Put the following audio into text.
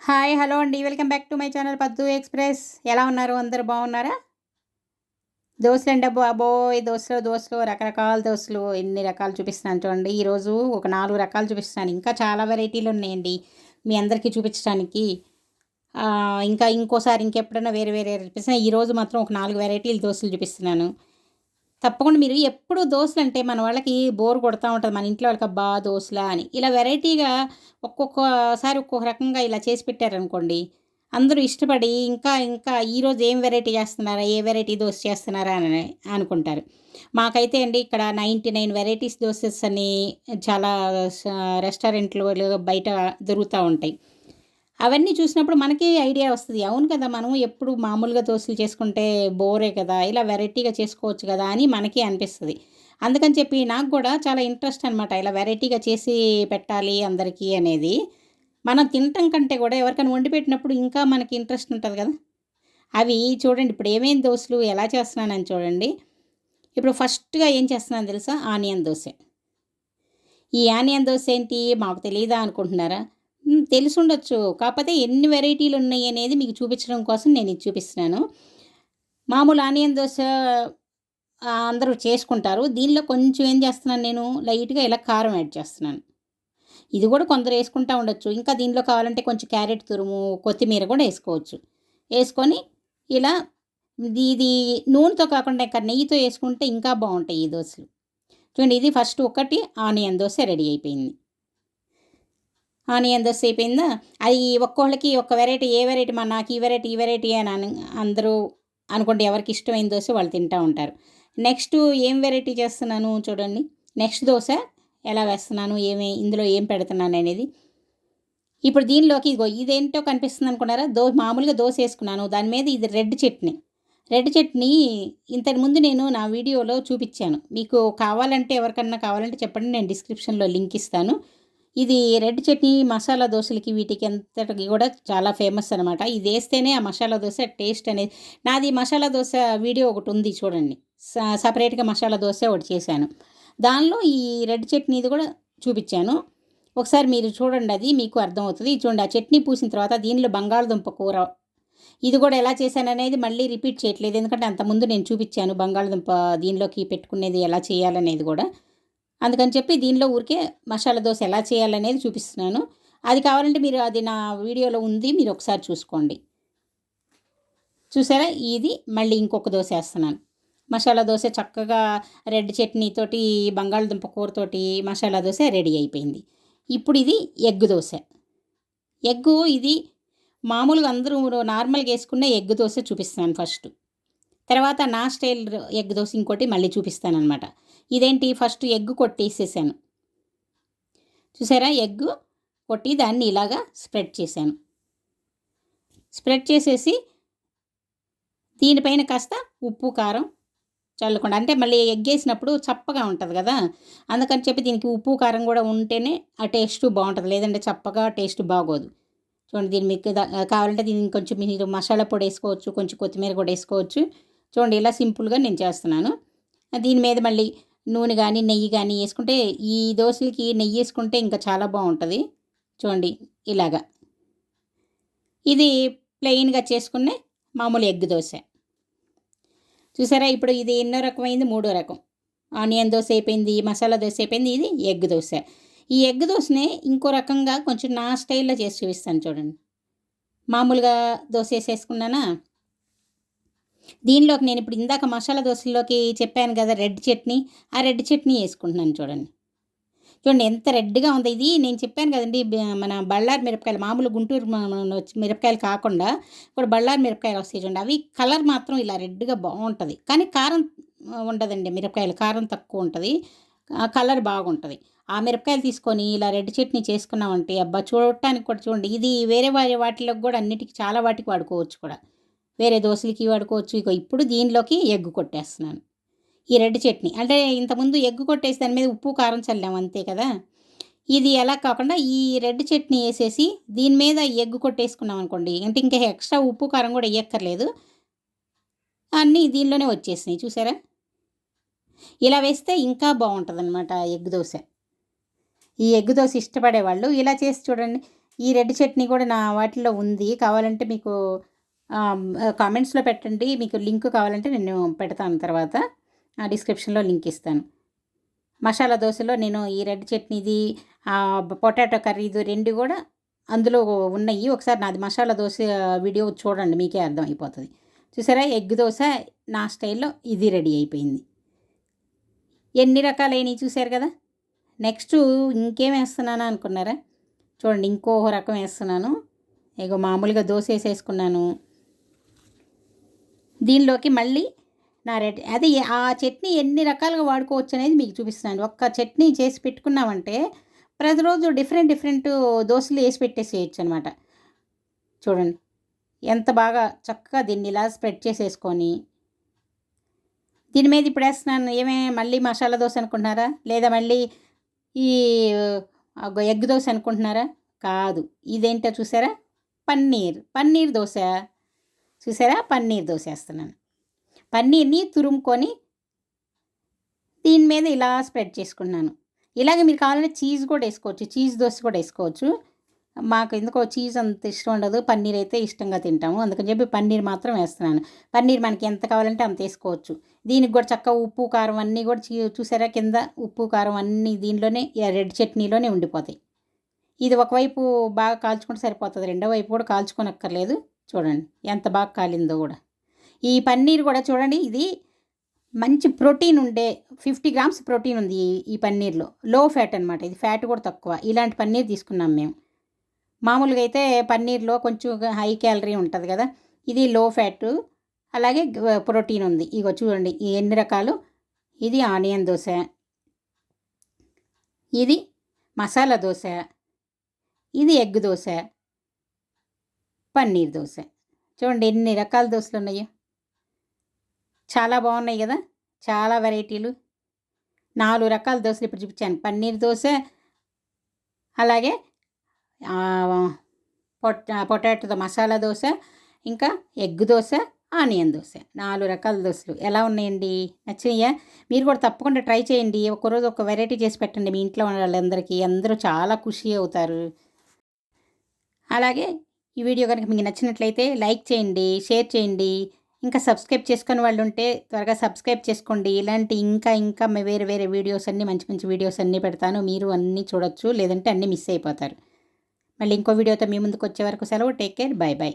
Hi hello అండి. Welcome back to my channel పద్దు express. ఎలా ఉన్నారు? అందరూ బాగున్నారా? దోసలండి బాబోయ్! దోసలు రకరకాల దోసలు ఎన్ని రకాలు చూపిస్తున్నాను చూడండి. ఈరోజు ఒక 4 రకాలు చూపిస్తున్నాను. ఇంకా చాలా వెరైటీలు ఉన్నాయండి మీ అందరికీ చూపించడానికి. ఇంకా ఇంకోసారి ఇంకెప్పుడైనా వేరే వేరే చూపిస్తున్నా. ఈరోజు మాత్రం ఒక 4 వెరైటీలు దోసలు చూపిస్తున్నాను. తప్పకుండా మీరు ఎప్పుడు దోసలంటే మన వాళ్ళకి బోర్ కొడతా ఉంటది. మన ఇంట్లో వాళ్ళకి అబ్బా! దోసలా అని. ఇలా వెరైటీగా ఒక్కొక్కసారి ఒక్కొక్క రకంగా ఇలా చేసి పెట్టారనుకోండి, అందరూ ఇష్టపడి ఇంకా ఇంకా ఈరోజు ఏం వెరైటీ చేస్తున్నారా? ఏ వెరైటీ దోస చేస్తున్నారా? అని అనుకుంటారు. మాకైతే అండి ఇక్కడ 99 వెరైటీస్ దోసెస్ అని చాలా స రెస్టారెంట్‌లో బయట దొరుకుతా ఉంటాయి. అవన్నీ చూసినప్పుడు మనకి ఐడియా వస్తది. అవును కదా! మనం ఎప్పుడు మామూలుగా దోసలు చేసుకుంటే బోరే కదా! ఇలా వెరైటీగా చేసుకోవచ్చు కదా! అని మనకి అనిపిస్తది. అందుకని చెప్పి నాకు గూడా చాలా ఇంట్రెస్ట్ అనమాట. ఇలా వెరైటీగా చేసి పెట్టాలి అందరికీ అనేది. మనం తినటం కంటే గూడా ఎవరికైనా వండి పెట్టినప్పుడు ఇంకా మనకి ఇంట్రెస్ట్ ఉంటది గదా! అవి చూడండి ఇప్పుడు ఏమేం దోసలు ఎలా చేస్తున్నానని చూడండి. ఇప్పుడు ఫస్ట్‌గా ఏం చేస్తున్నానో తెలుసా? ఆనియన్ దోస. ఈ ఆనియన్ దోస ఏంటి మాకు తెలీదా అనుకుంటున్నారా? తెలిసుండొచ్చు. కాపోతే ఎన్ని వెరైటీలున్నాయనేది మీకు చూపించడం కోసం నేనిది చూపిస్తున్నాను. మామూలు ఆనియన్ దోస అందరూ చేసుకుంటారు. దీనిలో కొంచెం ఏం చేస్తున్నాను నేను లైట్‌గా ఇలా కారం యాడ్ చేస్తున్నాను. ఇది గూడా కొందరు యేసుకుంటా ఉండొచ్చు. ఇంకా దీనిలో కావాలంటే కొంచెం క్యారెట్ తురుము, కొత్తిమీర గూడా యేసుకోవచ్చు. యేసుకొని ఇలా ఇది నూనెతో కాకుండా ఇంకా నెయ్యితో యేసుకుంటే ఇంకా బావుంటాయి ఈ దోసలు. చూడండి ఇది ఫస్ట్ ఒకటి ఆనియన్ దోస రెడీ అయిపోయింది. ఆనియన్ దోస అయిపోయిందా? అది ఒక్కోళ్ళకి ఒక వెరైటీ ఏ వెరైటీ నాకు ఈ వెరైటీ అని అందరూ అనుకోండి ఎవరికి ఇష్టమైన దోస వాళ్ళు తింటా ఉంటారు. నెక్స్టు ఏం వెరైటీ చేస్తున్నాను చూడండి. నెక్స్ట్ దోస ఎలా వేస్తున్నాను, ఇందులో ఏం పెడుతున్నాననేది. ఇప్పుడు దీనిలోకి ఇదిగో ఇదేంటో కనిపిస్తుంది అనుకున్నారా? మామూలుగా దోస ఏసుకున్నాను. దాని మీద ఇది రెడ్ చట్నీ. రెడ్ చట్నీ ఇంతకుముందు నేను నా వీడియోలో చూపిచ్చాను. మీకు కావాలంటే ఎవరికన్నా కావాలంటే చెప్పండి. నేను డిస్క్రిప్షన్‌లో లింక్ ఇస్తాను. ఇది రెడ్ చట్నీ మసాలా దోసలకి వీటికి అంతటికి కూడా చాలా ఫేమస్ అనమాట. ఇదేస్తేనే ఆ మసాలా దోస టేస్ట్ అనేది నాది మసాలా దోస వీడియో ఒకటుంది చూడండి. సపరేట్‌గా మసాలా దోస ఒకటి చేశాను. దానిలో ఈ రెడ్ చట్నీది కూడా చూపిచ్చాను. ఒకసారి మీరు చూడండి అది మీకు అర్థమవుతది. చూడండి ఆ చట్నీ పూసిన తర్వాత దీనిలో బంగాళదుంప కూర ఇది కూడా ఎలా చేశాననేది మళ్ళీ రిపీట్ చేయట్లేదు. ఎందుకంటే అంతకుముందు నేను చూపిచ్చాను బంగాళదుంప దీనిలోకి పెట్టుకునేది ఎలా చేయాలనేది గూడా. అందుకని చెప్పి దీనిలో ఊరికే మసాలా దోస ఎలా చేయాలనేది చూపిస్తున్నాను. అది కావాలంటే మీరు అది నా వీడియోలో ఉంది. మీరు ఒకసారి చూసుకోండి. చూసారా? ఇది మళ్ళీ ఇంకొక దోస ఏస్తున్నాను. మసాలా దోస చక్కగా రెడ్ చట్నీతోటి, బంగాళదుంప కూరతోటి మసాలా దోస రెడీ అయిపోయింది. ఇప్పుడు ఇది ఎగ్ దోస. ఇది మామూలుగా అందరూ నార్మల్‌గా యేసుకునే ఎగ్ దోస చూపిస్తున్నాను ఫస్టు. తర్వాత నా స్టైల్ ఎగ్ దోస ఇంకోటి మళ్ళీ చూపిస్తాననమాట. ఇదేంటి ఫస్ట్ ఎగ్ కొట్టేసేసాను. చూసారా? ఎగ్ కొట్టి దాన్ని ఇలాగా స్ప్రెడ్ చేశాను. స్ప్రెడ్ చేసేసి దీనిపైన కాస్త ఉప్పు, కారం చల్లకుండా అంటే మళ్ళీ ఎగ్గేసినప్పుడు చప్పగా ఉంటది గదా! అందుకని చెప్పి దీనికి ఉప్పు, కారం గూడా ఉంటేనే ఆ టేస్టు బావుంటది. లేదంటే చప్పగా టేస్ట్ బాగోదు. చూడండి దీన్ని మీకు కావాలంటే దీన్ని ఇంకొంచెం మీరు మసాలా పొడేసుకోవచ్చు. కొంచెం కొత్తిమీర కూడా ఏసుకోవచ్చు. చూడండి ఇలా సింపుల్‌గా నేను చేస్తున్నాను. దీని మీద మళ్ళీ నూనె గానీ, నెయ్యి గానీ యేసుకుంటే ఈ దోసలకి నెయ్యేసుకుంటే ఇంకా చాలా బావుంటది. చూడండి ఇలాగా. ఇది ప్లెయిన్‌గా చేసుకునే మామూలు ఎగ్ దోస. చూసారా? ఇప్పుడు ఇది ఎన్నో రకమైంది మూడో రకం. ఆనియన్ దోస అయిపోయింది, మసాలా దోస అయిపోయింది. ఇది ఎగ్ దోస. ఈ ఎగ్ దోసనే ఇంకో రకంగా కొంచెం నా స్టైల్‌లో చేసి చూపిస్తాను చూడండి. మామూలుగా దోసేసేసుకున్నానా, దీనిలోకి నేనిప్పుడు ఇందాక మసాలా దోసల్లోకి చెప్పాను గదా! రెడ్ చట్నీ, ఆ రెడ్ చట్నీ యేసుకుంటున్నాను చూడండి. చూడండి ఎంత రెడ్‌గా ఉందో. ఇది నేను చెప్పాను గదండీ! మన బళ్ళారి మిరపకాయలు మామూలు గుంటూరు మిరపకాయలు కాకుండా ఇప్పుడు బళ్ళారి మిరపకాయలొస్తాయి చూడండి. అవి కలర్ మాత్రం ఇలా రెడ్‌గా బావుంటది. కానీ కారం ఉండదండి మిరపకాయలు. కారం తక్కువుంటది. కలర్ బాగుంటది. ఆ మిరపకాయలు తీసుకొని ఇలా రెడ్ చట్నీ చేసుకున్నామంటే అబ్బా! చూడటానికి కూడా చూడండి ఇది వేరే వాటిలోకి గూడా అన్నిటికి చాలా వాటికి వాడుకోవచ్చు కూడా. వేరే దోసలకి వాడుకోవచ్చు. ఇగో ఇప్పుడు దీనిలోకి ఎగ్ కొట్టేస్తున్నాను. ఈ రెడ్ చట్నీ. అంటే ఇంతకుముందు ఎగ్ కొట్టేసి దాని మీద ఉప్పు, కారం చల్లాం అంతే కదా! ఇది అలా కాకుండా ఈ రెడ్ చట్నీ యేసేసి దీని మీద ఎగ్ కొట్టేసుకున్నామనుకోండి. అంటే ఇంకా ఎక్స్‌ట్రా ఉప్పు, కారం గూడా ఎయ్యక్కర్లేదు. అన్నీ దీనిలోనే వచ్చేసినాయి చూసారా? ఇలా వేస్తే ఇంకా బావుంటదనమాట ఎగ్ దోస. ఈ ఎగ్ దోస ఇష్టపడేవాళ్ళు ఇలా చేసి చూడండి. ఈ రెడ్ చట్నీ కూడా నా వాటిల్లో ఉంది. కావాలంటే మీకు కామెంట్స్‌లో పెట్టండి. మీకు లింక్ కావాలంటే నేను పెడతాను తర్వాత. డిస్క్రిప్షన్‌లో లింక్ ఇస్తాను. మసాలా దోసలో నేను ఈ రెడ్ చట్నీది, పొటాటో కర్రీది 2 కూడా అందులో ఉన్నాయి. ఒకసారి నాది మసాలా దోస వీడియో చూడండి, మీకే అర్థమైపోతది. చూసారా, ఎగ్ దోస నా స్టైల్‌లో ఇది రెడీ అయిపోయింది. ఎన్ని రకాలైనయి చూసారు కదా! నెక్స్టు ఇంకేం వేస్తున్నానా అనుకున్నారా? చూడండి, ఇంకో రకం వేస్తున్నాను. ఇగో మామూలుగా దోస ఏసేసుకున్నాను. దీనిలోకి మళ్ళీ నా రెడ్ అది ఆ చట్నీ ఎన్ని రకాలుగా వాడుకోవచ్చు అనేది మీకు చూపిస్తున్నాను. ఒక్క చట్నీ చేసి పెట్టుకున్నామంటే ప్రతిరోజు డిఫరెంట్ డిఫరెంట్ దోసలు వేసి పెట్టేసేయచ్చు అనమాట. చూడండి ఎంత బాగా చక్కగా దీన్ని ఇలా స్ప్రెడ్ చేసేసుకొని దీని మీద ఇప్పుడు వేస్తున్నాను. మళ్ళీ మసాలా దోస అనుకుంటున్నారా? లేదా మళ్ళీ ఈ ఎగ్ దోస అనుకుంటున్నారా? కాదు. ఇదేంటో చూసారా? పన్నీర్ దోస. చూసారా, పన్నీర్ దోస వేస్తున్నాను. పన్నీర్ని తురుముకొని దీని మీద ఇలా స్ప్రెడ్ చేసుకున్నాను. ఇలాగే మీరు కావాలంటే చీజ్ కూడా వేసుకోవచ్చు. చీజ్ దోస కూడా వేసుకోవచ్చు. మాకు ఎందుకో చీజ్ అంత ఇష్టం ఉండదు. పన్నీర్ అయితే ఇష్టంగా తింటాము. అందుకని చెప్పి పన్నీర్ మాత్రం వేస్తున్నాను. పన్నీర్ మనకి ఎంత కావాలంటే అంత వేసుకోవచ్చు. దీనికి కూడా చక్కగా ఉప్పు, కారం అన్నీ కూడా చూసారా, కింద ఉప్పు, కారం అన్నీ దీనిలోనే రెడ్ చట్నీలోనే ఉండిపోతాయి. ఇది ఒకవైపు బాగా కాల్చుకుంటే సరిపోతుంది. రెండో వైపు కూడా కాల్చుకోనక్కర్లేదు. చూడండి ఎంత బాగా కాలిందో కూడా. ఈ పన్నీర్ కూడా చూడండి, ఇది మంచి ప్రోటీన్ ఉండే 50 గ్రామ్స్ ప్రోటీన్ ఉంది ఈ పన్నీర్లో. లో ఫ్యాట్ అనమాట. ఇది ఫ్యాట్ కూడా తక్కువ. ఇలాంటి పన్నీర్ తీసుకున్నాం మేము. మామూలుగా అయితే పన్నీర్లో కొంచెం హై క్యాలరీ ఉంటుంది కదా, ఇది లో ఫ్యాట్ అలాగే ప్రోటీన్ ఉంది. ఇగో చూడండి ఈ ఎన్ని రకాలు. ఇది ఆనియన్ దోశ, ఇది మసాలా దోశ, ఇది ఎగ్ దోశ, పన్నీర్ దోశ. చూడండి ఎన్ని రకాల దోశలు ఉన్నాయో. చాలా బాగున్నాయి కదా, చాలా వెరైటీలు. 4 రకాల దోశలు ఇప్పుడు చూపించాను. పన్నీర్ దోశ, అలాగే పొటాటోతో మసాలా దోశ, ఇంకా ఎగ్ దోశ, ఆనియన్ దోశ. 4 రకాల దోశలు ఎలా ఉన్నాయండి? నచ్చినాయా? మీరు కూడా తప్పకుండా ట్రై చేయండి. ఒకరోజు ఒక వెరైటీ చేసి పెట్టండి మీ ఇంట్లో ఉన్న వాళ్ళందరికీ. అందరూ చాలా ఖుషి అవుతారు. అలాగే ఈ వీడియో కనుక మీకు నచ్చినట్లయితే లైక్ చేయండి, షేర్ చేయండి. ఇంకా సబ్స్క్రైబ్ చేసుకుని వాళ్ళు ఉంటే త్వరగా సబ్స్క్రైబ్ చేసుకోండి. ఇలాంటి ఇంకా వేరే వేరే వీడియోస్ అన్నీ, మంచి మంచి వీడియోస్ అన్నీ పెడతాను. మీరు అన్నీ చూడొచ్చు, లేదంటే అన్నీ మిస్ అయిపోతారు. మళ్ళీ ఇంకో వీడియోతో మీ ముందుకు వచ్చే వరకు సెలవు. Take care. బై.